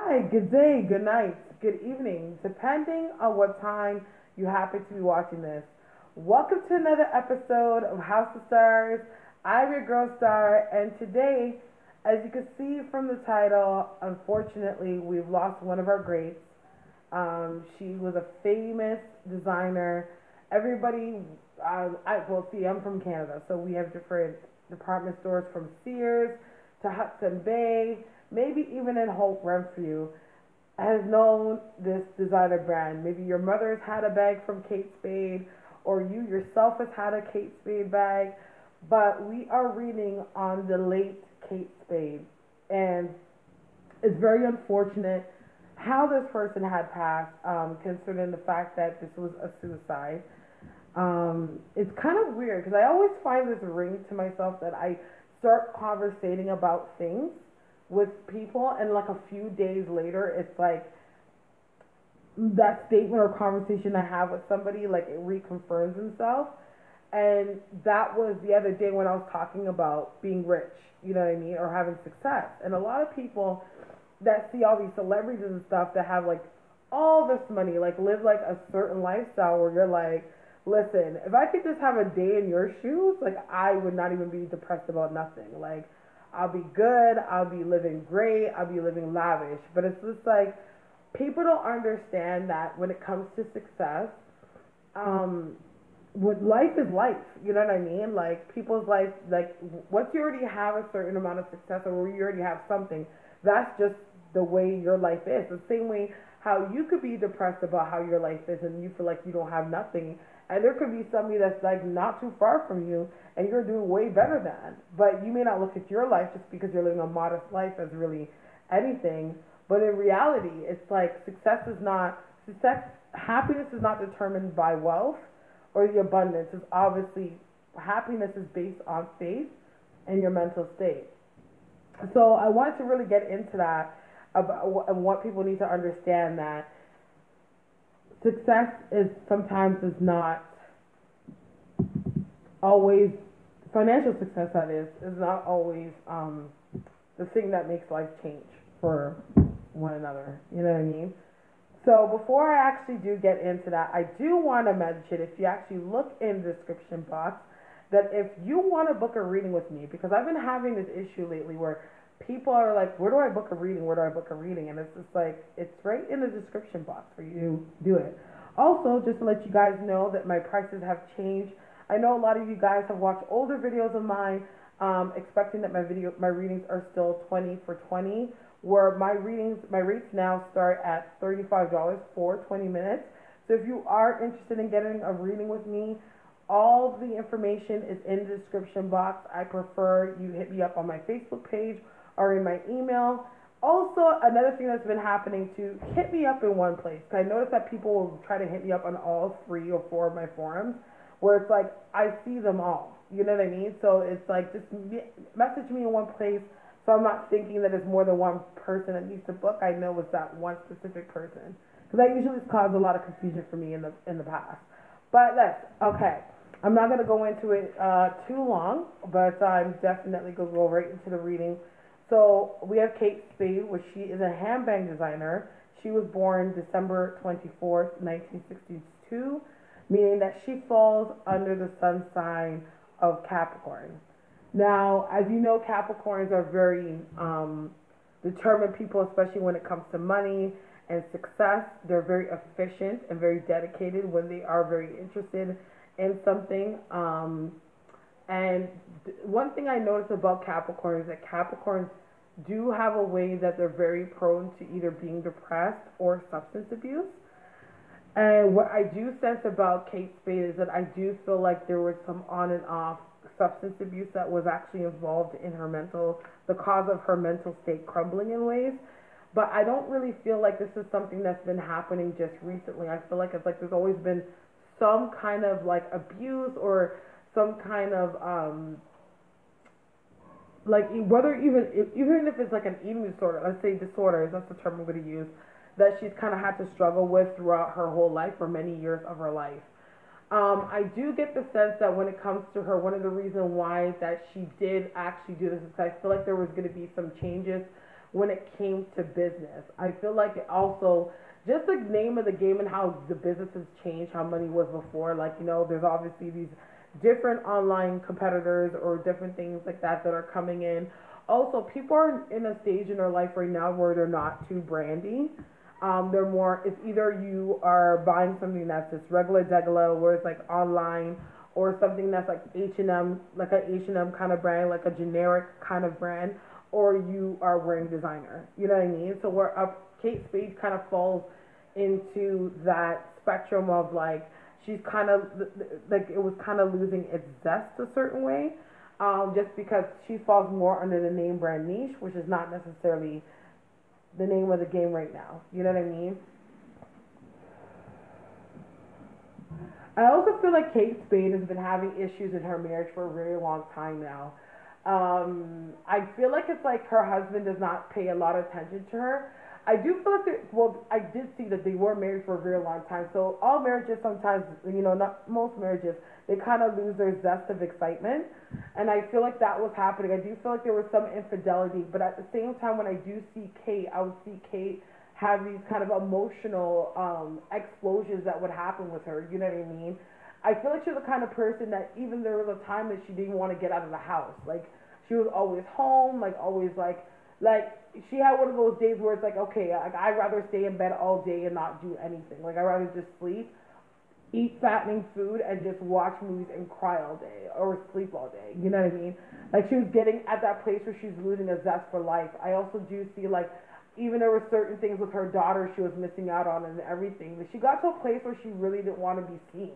Hi, good day, good night, good evening, depending on what time you happen to be watching this. Welcome to another episode of House of Stars. I'm your girl Starre, and today, as you can see from the title, unfortunately, we've lost one of our greats. She was a famous designer. Everybody, I'm from Canada, so we have different department stores from Sears to Hudson Bay, maybe even in Hope Renfrew, has known this designer brand. Maybe your mother has had a bag from Kate Spade, or you yourself has had a Kate Spade bag. But we are reading on the late Kate Spade, and it's very unfortunate how this person had passed, considering the fact that this was a suicide. It's kind of weird because I always find this ring to myself that I start conversating about things with people, and like a few days later, it's like that statement or conversation I have with somebody, like it reconfirms itself. And that was the other day when I was talking about being rich, you know what I mean, or having success. And a lot of people that see all these celebrities and stuff that have like all this money, like live like a certain lifestyle where you're like, listen, if I could just have a day in your shoes, like I would not even be depressed about nothing. Like I'll be good, I'll be living great, I'll be living lavish. But it's just like people don't understand that when it comes to success, what life is life, you know what I mean? Like people's life, like once you already have a certain amount of success or you already have something, that's just the way your life is. The same way how you could be depressed about how your life is and you feel like you don't have nothing, and there could be somebody that's like not too far from you and you're doing way better than, but you may not look at your life just because you're living a modest life as really anything. But in reality, it's like success, happiness is not determined by wealth or the abundance. Is obviously happiness is based on faith and your mental state. So I wanted to really get into that about and what people need to understand, that success is sometimes is not always financial success. That is not always the thing that makes life change for one another. You know what I mean? So before I actually do get into that, I do want to mention, if you actually look in the description box, that if you want to book a reading with me, because I've been having this issue lately where people are like, where do I book a reading? Where do I book a reading? And it's just like, it's right in the description box for you to do it. Also, just to let you guys know that my prices have changed. I know a lot of you guys have watched older videos of mine, expecting that my readings are still 20 for 20, where my rates now start at $35 for 20 minutes. So if you are interested in getting a reading with me, all the information is in the description box. I prefer you hit me up on my Facebook page or in my email. Also, another thing that's been happening too, hit me up in one place. I notice that people will try to hit me up on all 3 or 4 of my forums, where it's like I see them all. You know what I mean? So it's like just message me in one place, so I'm not thinking that it's more than one person that needs to book. I know it's that one specific person, because that usually causes a lot of confusion for me in the past. But that's okay. I'm not going to go into it too long, but I'm definitely going to go right into the reading. So we have Kate Spade, which she is a handbag designer. She was born December 24th, 1962, meaning that she falls under the sun sign of Capricorn. Now, as you know, Capricorns are very determined people, especially when it comes to money and success. They're very efficient and very dedicated when they are very interested in something. And one thing I notice about Capricorns is that Capricorns do have a way that they're very prone to either being depressed or substance abuse. And what I do sense about Kate Spade is that I do feel like there was some on and off substance abuse that was actually involved in the cause of her mental state crumbling in ways. But I don't really feel like this is something that's been happening just recently. I feel like it's like there's always been some kind of like abuse or some kind of like whether even if it's like an eating disorder, let's say disorders, that's the term I'm going to use, that she's kind of had to struggle with throughout her whole life, for many years of her life. I do get the sense that when it comes to her, one of the reasons why that she did actually do this is because I feel like there was going to be some changes when it came to business. I feel like it also, just the name of the game and how the business has changed, how money was before. Like, there's obviously these different online competitors or different things like that are coming in. Also, people are in a stage in their life right now where they're not too brandy. They're more, it's either you are buying something that's just regular degular, where it's like online, or something that's like H&M, like a H&M kind of brand, like a generic kind of brand, or you are wearing designer. You know what I mean? So where Kate Spade kind of falls into that spectrum of like, she's kind of like, it was kind of losing its zest a certain way, just because she falls more under the name brand niche, which is not necessarily the name of the game right now. You know what I mean? I also feel like Kate Spade has been having issues in her marriage for a very long time now. I feel like it's like her husband does not pay a lot of attention to her. I do feel like I did see that they were married for a very long time. So all marriages sometimes, not most marriages, they kind of lose their zest of excitement. And I feel like that was happening. I do feel like there was some infidelity. But at the same time, when I do see Kate, I would see Kate have these kind of emotional explosions that would happen with her. You know what I mean? I feel like she's the kind of person that even there was a time that she didn't want to get out of the house. Like, she was always home, like always like she had one of those days where it's like, okay, I'd rather stay in bed all day and not do anything. Like, I'd rather just sleep, eat fattening food, and just watch movies and cry all day or sleep all day. You know what I mean? Like, she was getting at that place where she's losing a zest for life. I also do see, like, even there were certain things with her daughter she was missing out on and everything. But she got to a place where she really didn't want to be seen.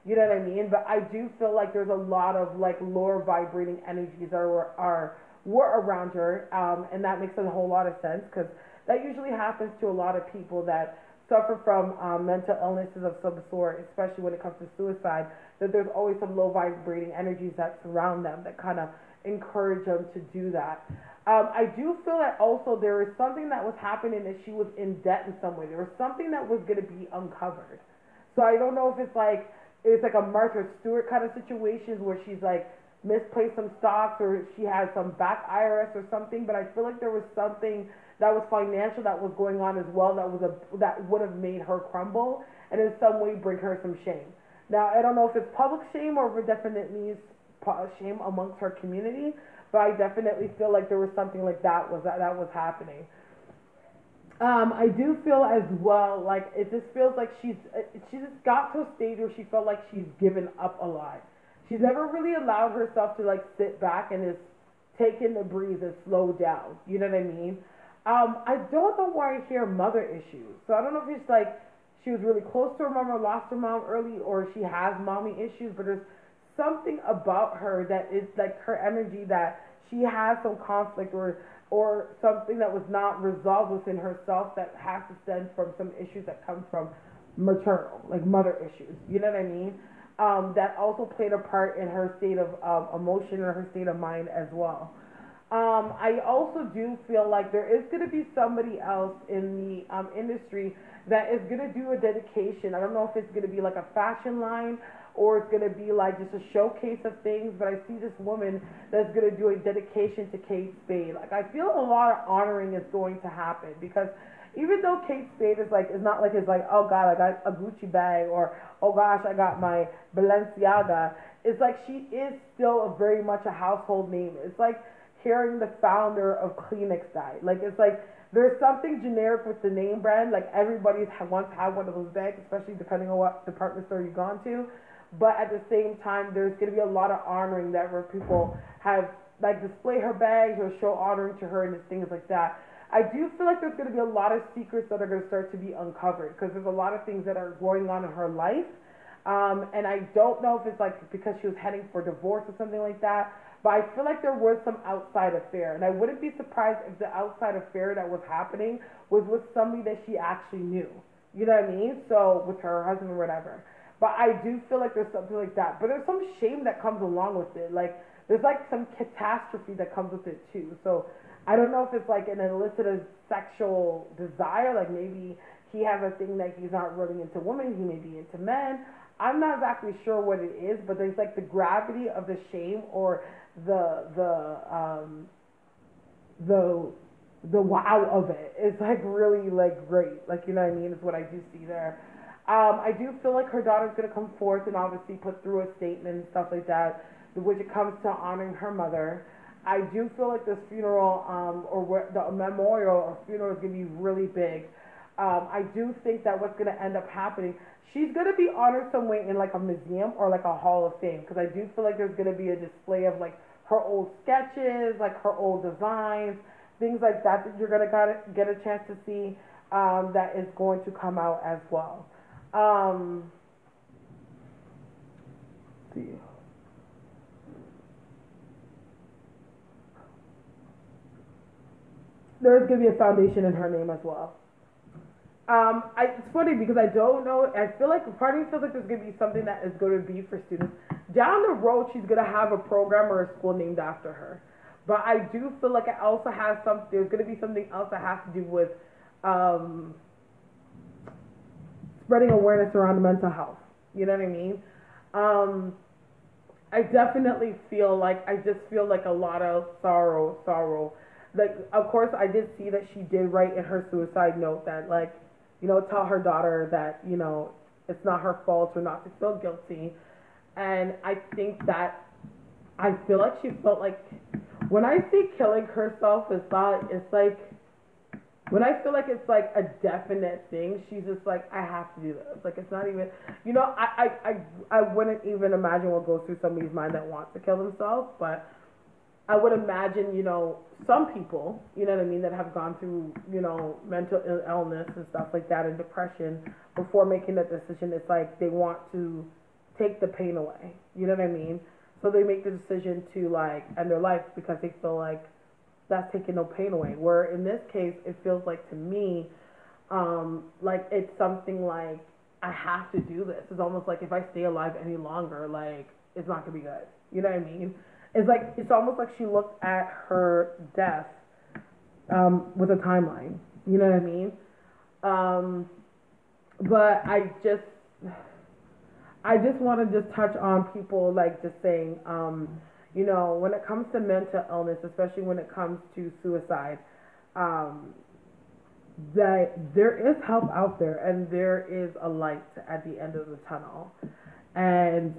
You know what I mean? But I do feel like there's a lot of, like, lower vibrating energies that were around her, and that makes a whole lot of sense, because that usually happens to a lot of people that suffer from mental illnesses of some sort, especially when it comes to suicide, that there's always some low vibrating energies that surround them that kind of encourage them to do that. I do feel that also there is something that was happening, that she was in debt in some way. There was something that was going to be uncovered. So I don't know if it's like a Martha Stewart kind of situation where she's like misplaced some stocks, or she has some back IRS or something, but I feel like there was something that was financial that was going on as well that would have made her crumble and in some way bring her some shame. Now, I don't know if it's public shame or if it definitely is shame amongst her community, but I definitely feel like there was something like that was happening. I do feel as well like it just feels like she just got to a stage where she felt like she's given up a lot. She's never really allowed herself to like sit back and just take in the breeze and slow down. You know what I mean? I don't know why I hear mother issues. So I don't know if it's like she was really close to her mom or lost her mom early, or she has mommy issues, but there's something about her that is like her energy that she has some conflict or something that was not resolved within herself that has to stem from some issues that come from maternal, like mother issues. You know what I mean? That also played a part in her state of emotion or her state of mind as well. I also do feel like there is going to be somebody else in the industry that is going to do a dedication. I don't know if it's going to be like a fashion line or it's going to be like just a showcase of things, but I see this woman that's going to do a dedication to Kate Spade. Like, I feel a lot of honoring is going to happen, because even though Kate Spade is not like it's like, oh God, I got a Gucci bag, or oh gosh, I got my Balenciaga. It's like she is still very much a household name. It's like hearing the founder of Kleenex died. Like, it's like there's something generic with the name brand. Like, everybody's once had one of those bags, especially depending on what department store you've gone to. But at the same time, there's going to be a lot of honoring that where people have like display her bags or show honoring to her and things like that. I do feel like there's going to be a lot of secrets that are going to start to be uncovered, because there's a lot of things that are going on in her life. And I don't know if it's like because she was heading for divorce or something like that, but I feel like there was some outside affair. And I wouldn't be surprised if the outside affair that was happening was with somebody that she actually knew. You know what I mean? So with her husband or whatever. But I do feel like there's something like that. But there's some shame that comes along with it. Like, there's like some catastrophe that comes with it too. So I don't know if it's like an illicit sexual desire. Like, maybe he has a thing that he's not really into women. He may be into men. I'm not exactly sure what it is, but there's like the gravity of the shame or the the wow of it is like really like great. Like, you know what I mean? Is what I do see there. I do feel like her daughter's gonna come forth and obviously put through a statement and stuff like that, which it comes to honoring her mother. I do feel like this funeral, or the memorial or funeral is gonna be really big. I do think that what's gonna end up happening, she's gonna be honored some way in like a museum or like a hall of fame, because I do feel like there's gonna be a display of like her old sketches, like her old designs, things like that that you're gonna get a chance to see. That is going to come out as well. Let's see. There's gonna be a foundation in her name as well. It's funny because I don't know. I feel like part of me feels like there's gonna be something that is going to be for students down the road. She's gonna have a program or a school named after her. But I do feel like it also has some. There's gonna be something else that has to do with spreading awareness around mental health. You know what I mean? I definitely feel like I just feel like a lot of sorrow. Like, of course, I did see that she did write in her suicide note that, like, you know, tell her daughter that, you know, it's not her fault or not to feel guilty. And I think that I feel like she felt like when I say killing herself, it's like when I feel like it's like a definite thing, she's just like, I have to do this. Like, it's not even, you know, I wouldn't even imagine what goes through somebody's mind that wants to kill themselves, but I would imagine, you know, some people, you know what I mean, that have gone through, you know, mental illness and stuff like that and depression before making that decision. It's like they want to take the pain away, you know what I mean? So they make the decision to, like, end their life because they feel like that's taking no pain away. Where in this case, it feels like to me, like it's something like I have to do this. It's almost like if I stay alive any longer, like it's not gonna be good. You know what I mean? It's like it's almost like she looked at her death with a timeline. You know what I mean? But I just want to just touch on people like just saying, you know, when it comes to mental illness, especially when it comes to suicide, that there is help out there and there is a light at the end of the tunnel. And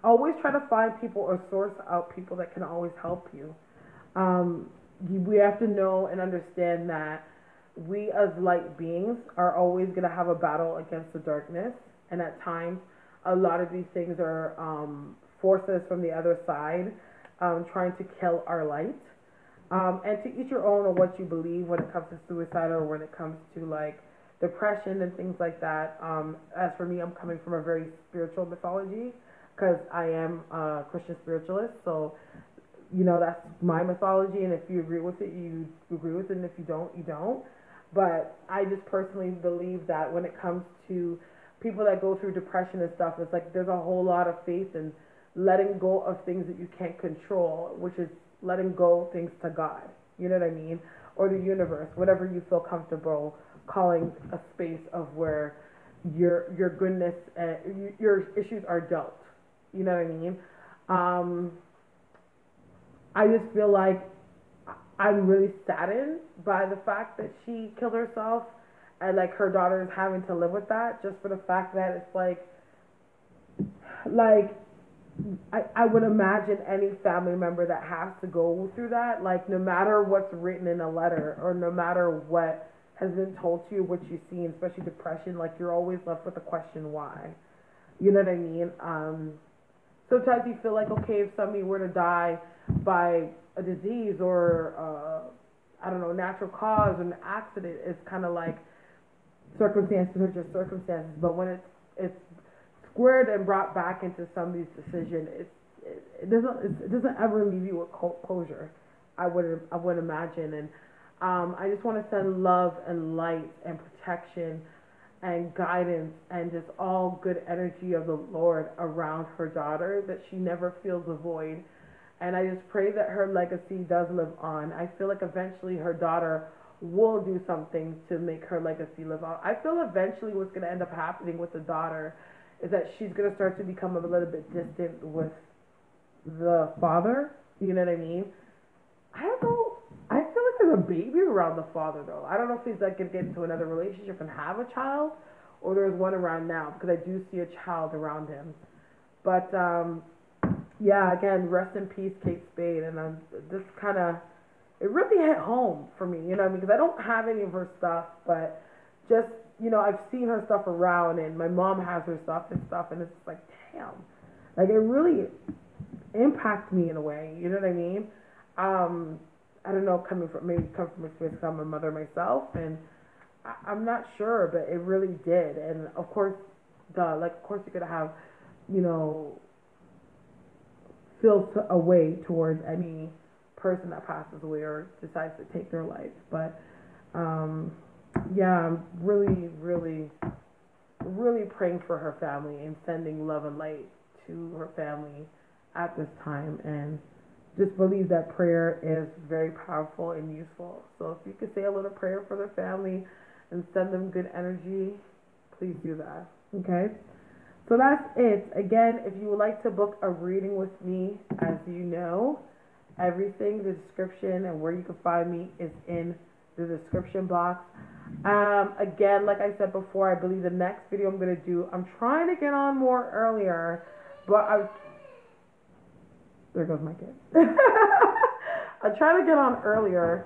always try to find people or source out people that can always help you. We have to know and understand that we as light beings are always going to have a battle against the darkness. And at times, a lot of these things are forces from the other side trying to kill our light. And to each your own on what you believe when it comes to suicide or when it comes to like depression and things like that. As for me, I'm coming from a very spiritual mythology because I am a Christian spiritualist. So, you know, that's my mythology. And if you agree with it, you agree with it. And if you don't, you don't. But I just personally believe that when it comes to people that go through depression and stuff, it's like there's a whole lot of faith in letting go of things that you can't control, which is letting go things to God, you know what I mean? Or the universe, whatever you feel comfortable calling a space of where your goodness, your issues are dealt, you know what I mean? I just feel like I'm really saddened by the fact that she killed herself and like her daughter is having to live with that just for the fact that it's like I would imagine any family member that has to go through that, like no matter what's written in a letter or no matter what has been told to you, what you see, especially depression, like you're always left with the question why. You know what I mean? Sometimes you feel like, okay, if somebody were to die by a disease or I don't know, natural cause or an accident, it's kind of like circumstances are just circumstances. But when it's squared and brought back into somebody's decision, it doesn't ever leave you with closure. I would imagine, and I just want to send love and light and protection and guidance and just all good energy of the Lord around her daughter, that she never feels a void. And I just pray that her legacy does live on. I feel like eventually her daughter will do something to make her legacy live on. I feel eventually what's going to end up happening with the daughter is that she's going to start to become a little bit distant with the father. You know what I mean? I don't know. I feel a baby around the father, though. I don't know if he's like going to get into another relationship and have a child, or there's one around now, because I do see a child around him. But, yeah, again, rest in peace, Kate Spade. And this kind of, it really hit home for me, you know, because I don't have any of her stuff, but just, you know, I've seen her stuff around, and my mom has her stuff, and it's just like, damn. Like, it really impacted me in a way, you know what I mean? I don't know, come from experience, because I'm a mother myself, and I'm not sure, but it really did. And of course, of course you're gonna have, you know, feel a way towards any person that passes away or decides to take their life. But yeah, I'm really, really, really praying for her family and sending love and light to her family at this time, and just believe that prayer is very powerful and useful. So if you could say a little prayer for their family and send them good energy, please do that. Okay? So that's it. Again, if you would like to book a reading with me, as you know, everything, the description and where you can find me is in the description box. Again, like I said before, I believe the next video I'm going to do, I'm trying to get on more earlier, but there goes my kid. I try to get on earlier,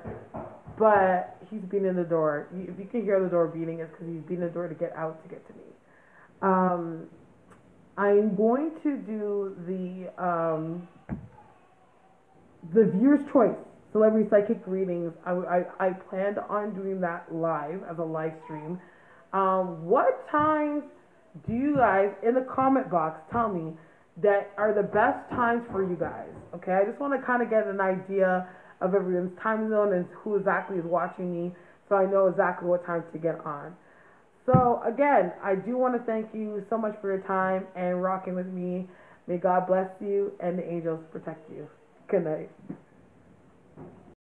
but he's beating in the door. If you can hear the door beating, it's because he's beating the door to get out to get to me. I'm going to do the viewer's choice celebrity psychic readings. I planned on doing that live as a live stream. What times do you guys, in the comment box, tell me that are the best times for you guys? Okay, I just want to kind of get an idea of everyone's time zone and who exactly is watching me, so I know exactly what time to get on. So again, I do want to thank you so much for your time and rocking with me. May God bless you and the angels protect you. Good night.